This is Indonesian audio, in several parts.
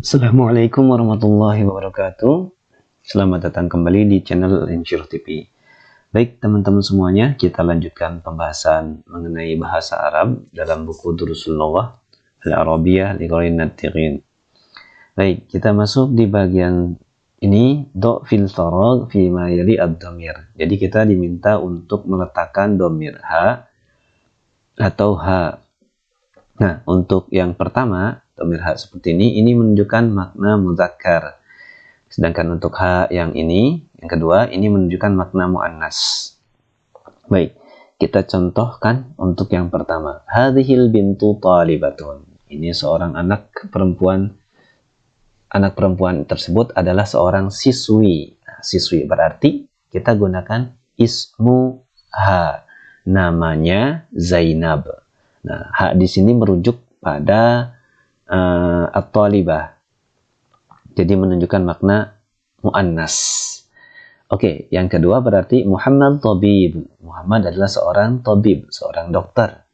Assalamualaikum warahmatullahi wabarakatuh. Selamat datang kembali di channel Insyirah TV. Baik teman-teman semuanya, kita lanjutkan pembahasan mengenai bahasa Arab dalam buku Durusul Lughah Al-Arabiyah Lighairin Natiqin. Baik, kita masuk di bagian ini, do fil faragh fi ma yali ad-dhamir. Jadi kita diminta untuk meletakkan dhamir ha atau ha. Nah, untuk yang pertama, dhamir ha seperti ini menunjukkan makna mudzakkar. Sedangkan untuk ha yang ini, yang kedua, ini menunjukkan makna muannas. Baik, kita contohkan untuk yang pertama. Hadhil bintu talibatun. Ini seorang anak perempuan. Anak perempuan tersebut adalah seorang siswi. Nah, siswi berarti kita gunakan ismu ha. Namanya Zainab. Nah, ha di sini merujuk pada at-talibah. Jadi menunjukkan makna muannas. Oke, yang kedua berarti Muhammad tabib. Muhammad adalah seorang tabib, seorang dokter.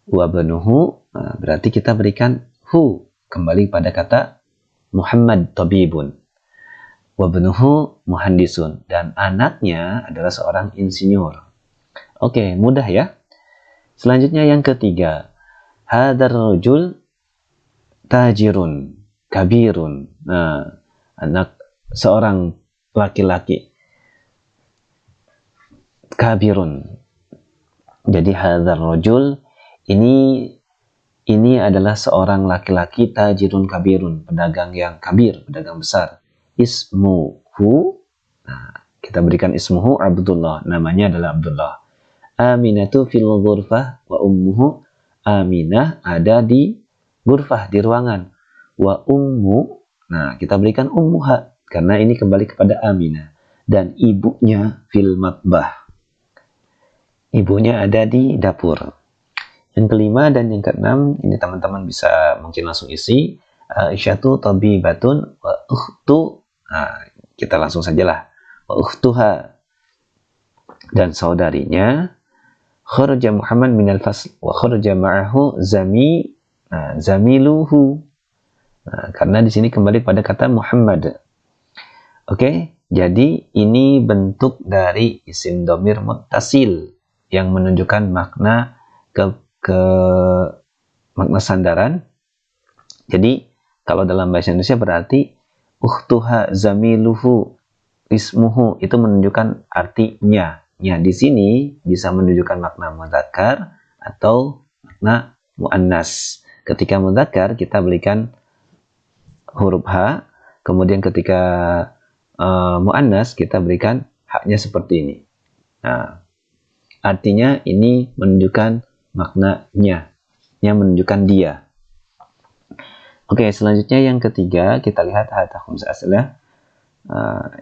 Wa banuhu, berarti kita berikan hu, kembali pada kata Muhammad tabibun. Wa banuhu muhandisun, dan anaknya adalah seorang insinyur. Oke, mudah ya. Selanjutnya yang ketiga, hadar rajul tajirun kabirun. Nah, anak seorang laki-laki kabirun. Jadi hadar rajul ini adalah seorang laki-laki tajirun kabirun, pedagang yang kabir, pedagang besar. Ismuhu, nah, kita berikan ismuhu Abdullah, namanya adalah Abdullah. Aminatu fil ghurfah wa ummuhu, Aminah ada di ghurfah, di ruangan. Wa ummu, nah kita berikan ummuha karena ini kembali kepada Aminah, dan ibunya fil matbah, ibunya ada di dapur. Yang kelima dan yang keenam ini teman-teman bisa mungkin langsung isi. Aisyatu tabibatun wa ukhtu, nah kita langsung sajalah, wa ukhtuha, dan saudarinya. Kharaja Muhammad minal fasl wa kharaja ma'ahu zamiluhu. Nah, karena di sini kembali pada kata Muhammad. Oke, jadi ini bentuk dari isim dhamir muttasil yang menunjukkan makna makna sandaran. Jadi kalau dalam bahasa Indonesia berarti ukhtuha zamiluhu ismuhu, itu menunjukkan artinya. Ya, di sini bisa menunjukkan makna mudzakkar atau makna muannas. Ketika mudzakkar kita berikan huruf ha, kemudian ketika muannas kita berikan haknya seperti ini. Nah, artinya ini menunjukkan maknanya, yang menunjukkan dia. Oke, selanjutnya yang ketiga kita lihat hatta khums aslah.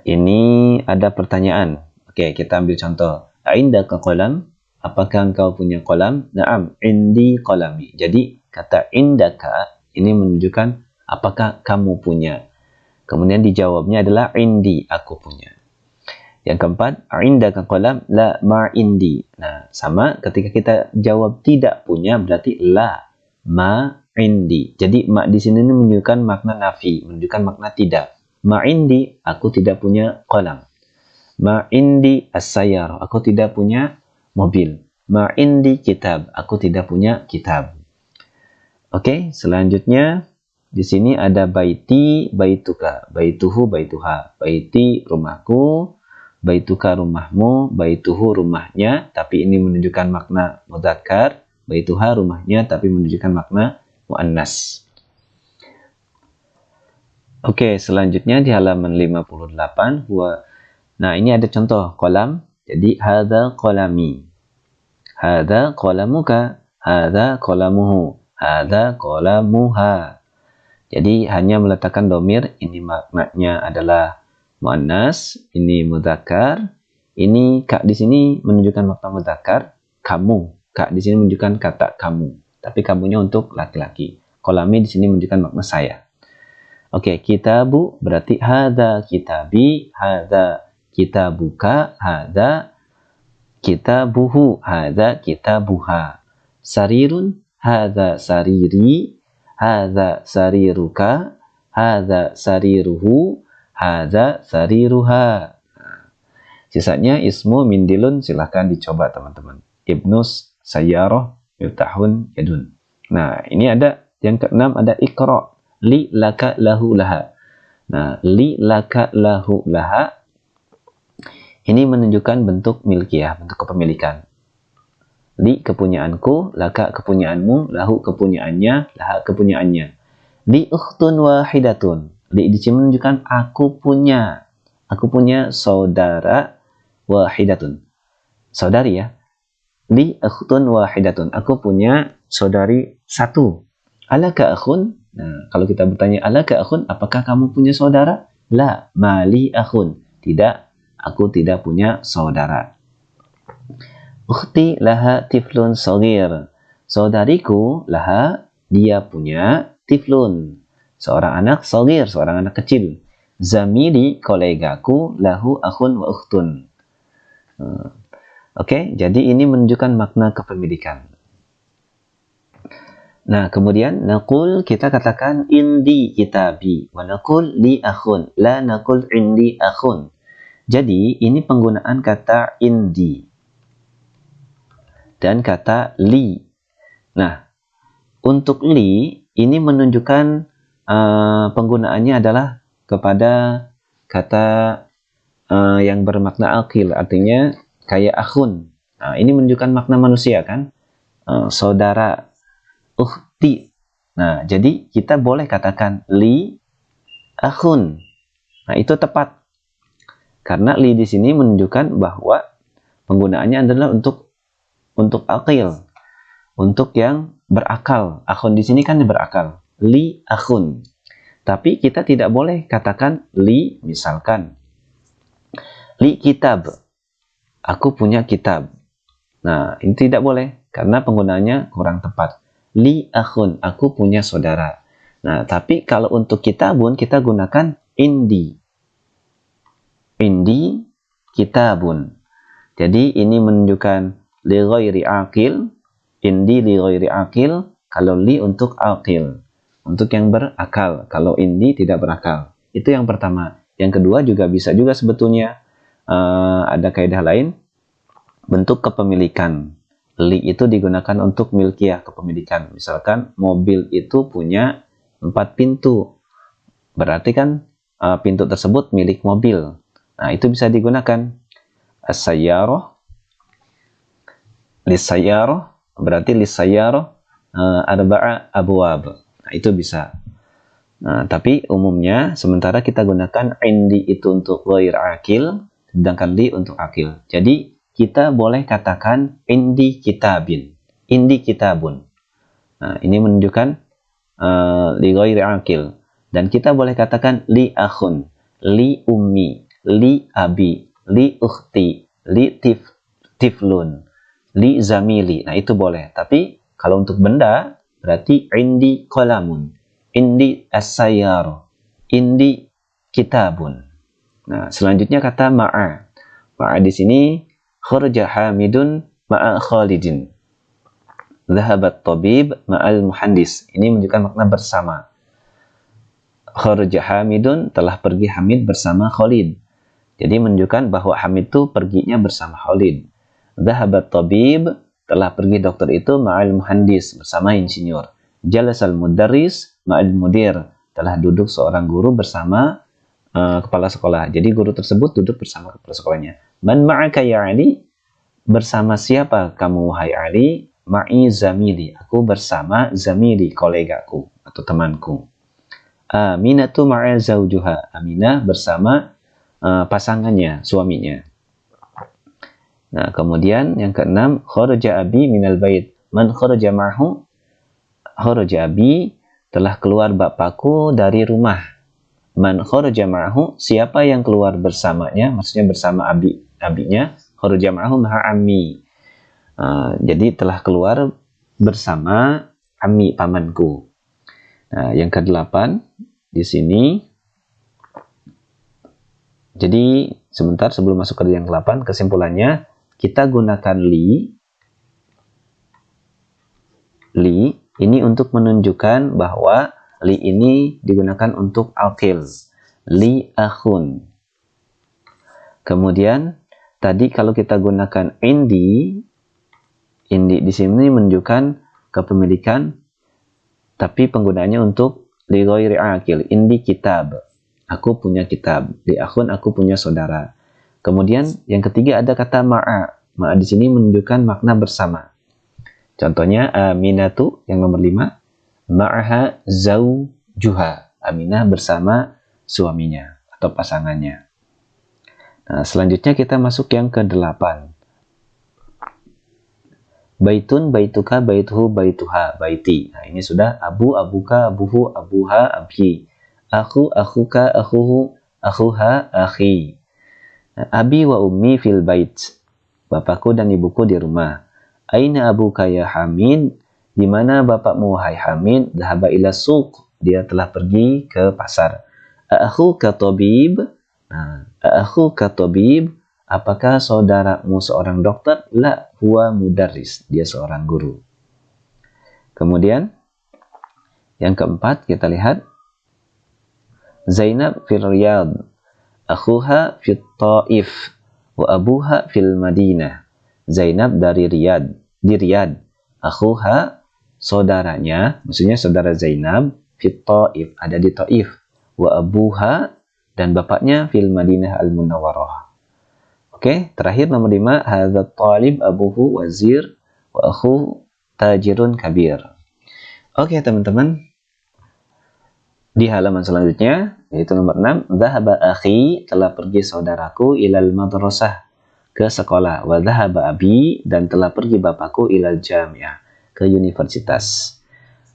Ini ada pertanyaan. Oke, kita ambil contoh. Indaka qalam? Apakah engkau punya qalam? Na'am, indi qalami. Jadi kata indaka ini menunjukkan apakah kamu punya. Kemudian dijawabnya adalah indi, aku punya. Yang keempat, indaka qalam? La ma indi. Nah, sama ketika kita jawab tidak punya berarti la ma indi. Jadi ma di sini menunjukkan makna nafi, menunjukkan makna tidak. Ma indi, aku tidak punya qalam. Ma indi as-sayyar, aku tidak punya mobil. Ma indi kitab, aku tidak punya kitab. Oke, selanjutnya di sini ada baiti, baituka, baituhu, baituha. Baiti rumahku, baituka rumahmu, baituhu rumahnya, tapi ini menunjukkan makna mudzakkar. Baituha rumahnya, tapi menunjukkan makna muannas. Oke, selanjutnya di halaman 58 nah, ini ada contoh qalam. Jadi hadza qalami. Hadza qalamuka, hadza qalamuhu, hadza qalamuha. Jadi hanya meletakkan dhamir, ini maknanya adalah muannas, ini mudzakkar. Ini ka di sini menunjukkan makna mudzakkar, kamu. Ka di sini menunjukkan kata kamu, tapi kamunya untuk laki-laki. Qalami di sini menunjukkan makna saya. Oke, kitabu berarti hadza kitabi, hadza kitabuka, hadza kitabuhu, hadza kitabuha. Sarirun, hadza sariri, hadza sariruka, hadza sariruhu, hadza sariruha. Sisanya ismu mindilun, silahkan dicoba teman-teman. Ibnus sayyarah, miftahun yadun. Nah, ini ada yang keenam, ada iqra, li laka lahu laha. Nah, li laka lahu laha ini menunjukkan bentuk milkiyah, bentuk kepemilikan. Li kepunyaanku, laka kepunyaanmu, lahu kepunyaannya, laha kepunyaannya. Li ukhtun wahidatun. Li di sini menunjukkan aku punya saudara wahidatun. Saudari ya. Li ukhtun wahidatun. Aku punya saudari satu. Alaka akhun? Nah, kalau kita bertanya alaka akhun, apakah kamu punya saudara? La, mali akhun. Tidak, aku tidak punya saudara. Ukhti laha tiflun shagir. Saudariku laha, dia punya tiflun, seorang anak shagir, seorang anak kecil. Zamili, kolegaku, lahu akhun wa ukhtun. Oke, jadi ini menunjukkan makna kepemilikan. Nah, kemudian naqul, kita katakan indi kitabi, wa naqul li akhun, la naqul indi akhun. Jadi ini penggunaan kata indi dan kata li. Nah, untuk li ini menunjukkan penggunaannya adalah kepada kata yang bermakna akil, artinya kayak akhun. Nah, ini menunjukkan makna manusia kan, saudara, ukhti. Nah, jadi kita boleh katakan li akhun. Nah, itu tepat. Karena li di sini menunjukkan bahwa penggunaannya adalah untuk akil, untuk yang berakal. Akhun di sini kan berakal. Li akhun. Tapi kita tidak boleh katakan li, misalkan li kitab. Aku punya kitab. Nah, ini tidak boleh karena penggunaannya kurang tepat. Li akhun, aku punya saudara. Nah, tapi kalau untuk kitabun kita gunakan indi. Indi kitabun. Jadi ini menunjukkan li ghairi aqil, indi li ghairi aqil, kalau li untuk aqil, untuk yang berakal. Kalau indi tidak berakal. Itu yang pertama. Yang kedua juga bisa juga sebetulnya ada kaidah lain, bentuk kepemilikan. Li itu digunakan untuk milkiyah, kepemilikan. Misalkan mobil itu punya 4 pintu. Berarti kan pintu tersebut milik mobil. Nah, itu bisa digunakan. As-sayyarah, lis-sayyarah, berarti lis-sayyarah arba'a abwab. Nah, itu bisa. Nah, tapi umumnya sementara kita gunakan indi itu untuk ghair akil, sedangkan li untuk akil. Jadi kita boleh katakan indi kitabin, indi kitabun. Nah, ini menunjukkan li ghairi akil. Dan kita boleh katakan li akhun, li ummi, li abi, li ukhti, li tiflun, li zamili. Nah, itu boleh. Tapi kalau untuk benda berarti indi qalamun, indi as-sayyarah, indi kitabun. Nah, selanjutnya kata ma'a. Ma'a di sini kharaja Hamidun ma'a Khalidin. Dhahabat tabib ma'al muhandis. Ini menunjukkan makna bersama. Kharaja Hamidun, telah pergi Hamid bersama Khalid. Jadi menunjukkan bahwa Hamid itu perginya bersama Khalid. Dhahabat tabib, telah pergi dokter itu ma'al muhandis, bersama insinyur. Jalasal mudarris ma'al mudir, telah duduk seorang guru bersama kepala sekolah. Jadi guru tersebut duduk bersama kepala sekolahnya. Man ma'aka ya Ali? Bersama siapa kamu wahai Ali? Ma'i zamili, aku bersama zamili, kolegaku atau temanku. Aminatu ma'a zawjuha, Aminah bersama pasangannya, suaminya. Nah, kemudian yang keenam, kharaja abi minal bait. Man kharaja ma'hu? Kharaja abi, telah keluar bapakku dari rumah. Man kharaja ma'hu, siapa yang keluar bersamanya, maksudnya bersama abinya. Kharaja ma'hu ma'a ammi. Jadi telah keluar bersama ammi, pamanku. Nah, yang kedelapan di sini. Jadi sebentar sebelum masuk ke yang ke-8, kesimpulannya kita gunakan li. Li ini untuk menunjukkan bahwa li ini digunakan untuk aqil. Li akhun. Kemudian tadi kalau kita gunakan indi di sini menunjukkan kepemilikan, tapi penggunaannya untuk li ghairi aqil. Indi kitab. Aku punya kitab. Li akhun, aku punya saudara. Kemudian yang ketiga ada kata ma'a. Ma'a di sini menunjukkan makna bersama. Contohnya Aminatu yang nomor 5. Ma'aha zawjuha. Aminah bersama suaminya atau pasangannya. Nah, selanjutnya kita masuk yang ke-8. Baitun, baituka, baituhu, baituha, baiti. Nah, ini sudah abu, abuka, abuhu, abuha, abhi. Aku, akuka, akuhu, akuha, akhi. Nah, abi wa ummi fil bait. Bapakku dan ibuku di rumah. Aina abuka ya Hamid? Di mana bapakmu wahai Hamid? Dhahaba ila suq. Dia telah pergi ke pasar. Akhuka tabib? Nah, akhuka tabib? Apakah saudaramu seorang dokter? La, huwa mudarris. Dia seorang guru. Kemudian yang keempat kita lihat Zainab fil Riyadh, akhuha fit Taif, wa abuha fil Madinah. Zainab di Riyadh. Akhuha saudaranya, maksudnya saudara Zainab, fit Taif, ada di Taif. Wa abuha, dan bapaknya fil Madinah al-Munawwarah. Oke, terakhir nomor 5, hadza talib abuhu wazir wa akhu tajirun kabir. Oke, teman-teman. Di halaman selanjutnya, yaitu nomor 6, dhahaba akhi, telah pergi saudaraku ilal madrasah, ke sekolah. Wa dhahaba abi, dan telah pergi bapakku ilal jami'ah, ke universitas.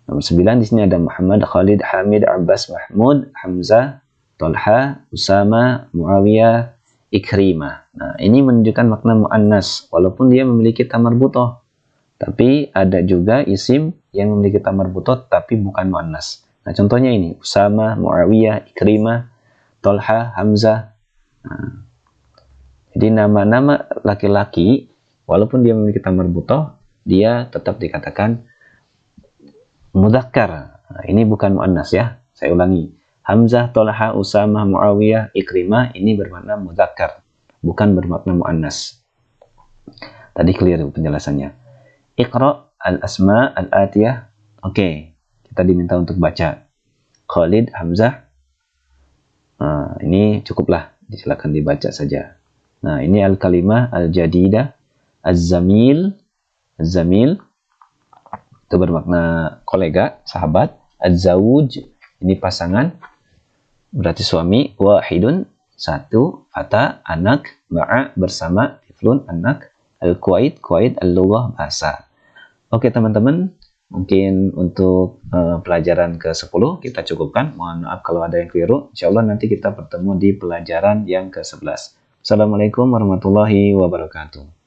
Nomor 9 di sini ada Muhammad, Khalid, Hamid, Abbas, Mahmud, Hamzah, Tolha, Usama, Muawiyah, Ikrimah. Nah, ini menunjukkan makna muannas walaupun dia memiliki tamar butoh. Tapi ada juga isim yang memiliki tamar butoh tapi bukan muannas. Nah, contohnya ini Usama, Muawiyah, Ikrimah, Tolha, Hamzah. Nah, jadi nama-nama laki-laki walaupun dia memiliki tamar butoh, dia tetap dikatakan mudzakkar. Nah, ini bukan muannas ya. Saya ulangi. Hamzah, Tolha, Usama, Muawiyah, Ikrimah ini bermakna mudzakkar, bukan bermakna muannas. Tadi keliru penjelasannya. Iqra al-asma al-atiyah. Oke, kita diminta untuk baca. Khalid, Hamzah. Nah, ini cukuplah, silakan dibaca saja. Nah, ini al-kalimah al-jadidah, az-zamil. Az-zamil itu bermakna kolega, sahabat. Az-zawuj ini pasangan, berarti suami. Wahidun, satu. Fata, anak. Ma'a, bersama. Tiflun, anak. Al-Kuwait, Kuwait, al-lughah, bahasa. Oke teman-teman, mungkin untuk pelajaran ke-10 kita cukupkan. Mohon maaf kalau ada yang keliru. Insyaallah nanti kita bertemu di pelajaran yang ke-11. Assalamualaikum warahmatullahi wabarakatuh.